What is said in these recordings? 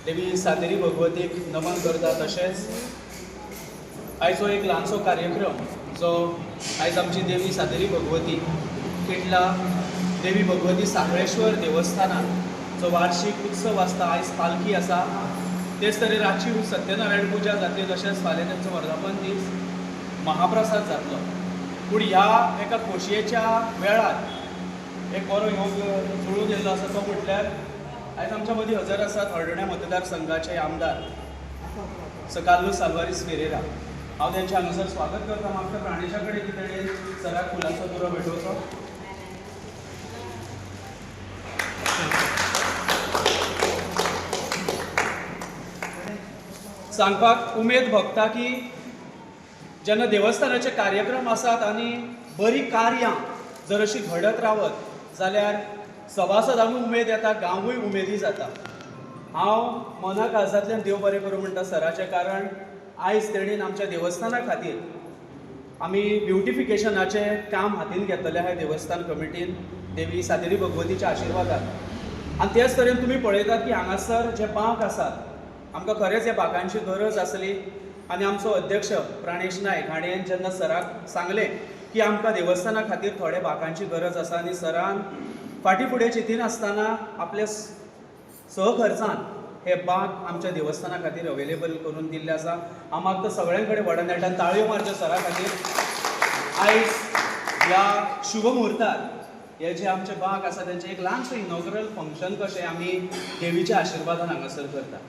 देवी सातेरी भगवतीक नमन करता। तशेंच आयचो एक ल्हानसो कार्यक्रम जो आयज आमची देवी सातेरी भगवती किटला देवी भगवती साखळेश्वर देवस्थानात जो वार्षिक उत्सव आसता। आयज पालखी आसा, तेच तरेन रातची सत्यनारायण पुजा जातली। तशेंच फाल्यां तांचो वर्धापन दीस महाप्रसाद जातलो। पूण ह्या एका खोशयेच्या वेळार एक बरो योग जुळून येयल्लो आसा, तो म्हटल्यार आयज आमच्या मदीं हजर आसात हळदण्या मतदारसंघाचे आमदार कार्लोस आल्वारीस फेरेरा। हांव त्यांचे हांगासर स्वागत करता। म्हाका प्राणेशा कडेन कितें सराक फुलांचो तुरो भेटोवचो। सांगपाक उमेद भोगता की जेन्ना देवस्थानाचे कार्यक्रम आसात आनी बरी कार्यां जर अशी घडत रावत जाल्यार सभासदांकूय उमेद येता, गांवूय उमेदी जाता। हांव मना काळजांतल्यान देव बरें करूं म्हणटा सराचें, कारण आयज तेणीन आमच्या देवस्थाना खातीर आमी ब्युटिफिकेशनाचें काम हातीन घेतलेलें आहा देवस्थान कमिटीन देवी सातेरी भगवतीच्या आशिर्वादान। आनी तेच तरेन तुमी पळयतात की हांगासर जे बांक आसात, आमकां खरेंच ह्या बांकांची गरज आसली। आनी आमचो अध्यक्ष प्राणेश नायक हाणें जेन्ना सराक सांगलें की आमकां देवस्थाना खातीर थोडे बांकांची गरज आसा, आनी सरान फाटीं फुडें चिंती नासतना आपल्या सहखर्चान हे बांक आमच्या देवस्थाना खातीर अवेलेबल करून दिल्ले आसा। हांव मागता सगळ्यां कडेन व्हडा नेटान ताळयो मारच्यो सरा खातीर। आयज ह्या शुभ मुहूर्तार हे जे आमचे बांक आसा तेंचें एक ल्हानशें इनॉग्रल फंक्शन कशें आमी देवीच्या आशिर्वादान हांगासर करता।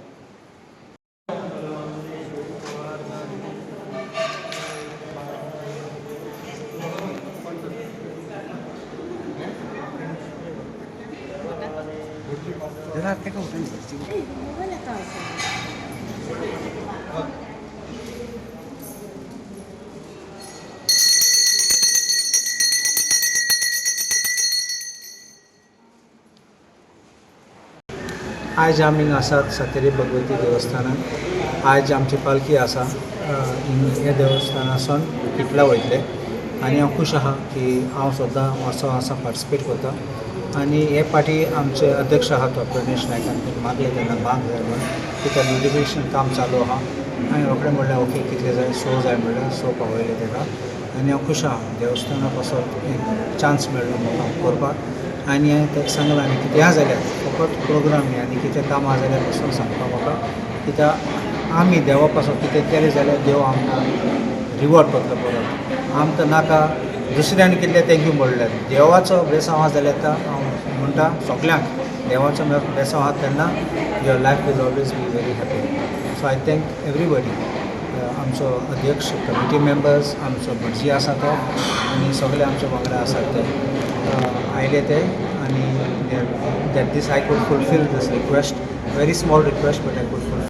आज आमी आसात सातेरी भगवती देवस्थानात। आज आमची पालखी आसा ह्या देवस्थानासून किटला वयतले आनी हांव खूश आहा की हांव सुद्दां असो आसा पार्टिसिपेट करता। आनी हे पाटी आमचे अध्यक्ष आहा तो प्राणेश नायकान मागले तेन्ना बांक जाय म्हणून कित्याक ब्युटिफिकेशन काम चालू आहा। हांवें रोखडें म्हणलें ओके कितले जाय, 100 जाय म्हणल्यार 100 पावयले तेका। आनी हांव खूश आहा देवस्थाना पासून एक चान्स मेळ्ळो म्हाका करपाक। आनी हांवें ताका सांगलां आनी कितें आहा जाल्यार फकत प्रोग्राम न्ही आनी कितें काम आहा जाल्यार पासून सांगपा म्हाका, कित्याक आमी देवा पासून कितें केलें जाल्यार देव आमकां रिवॉर्ड करतलो परत। आमकां नाका दुसऱ्यांनी कितलें थँक्यू म्हणल्यार देवाचो बेसांव आहा जाल्यार हांव म्हणटा सगल्यांक देवाचो बेसांव आहा तेन्ना your life will always be very happy. So I thank everybody, आमचो अध्यक्ष, कमिटी मेंबर्स, आमचो भटजी आसा तो आनी सगळे आमचे वांगडा आसात ते आयले ते। आनी दॅट दीस I could fulfil this request, very small request but I could fulfil.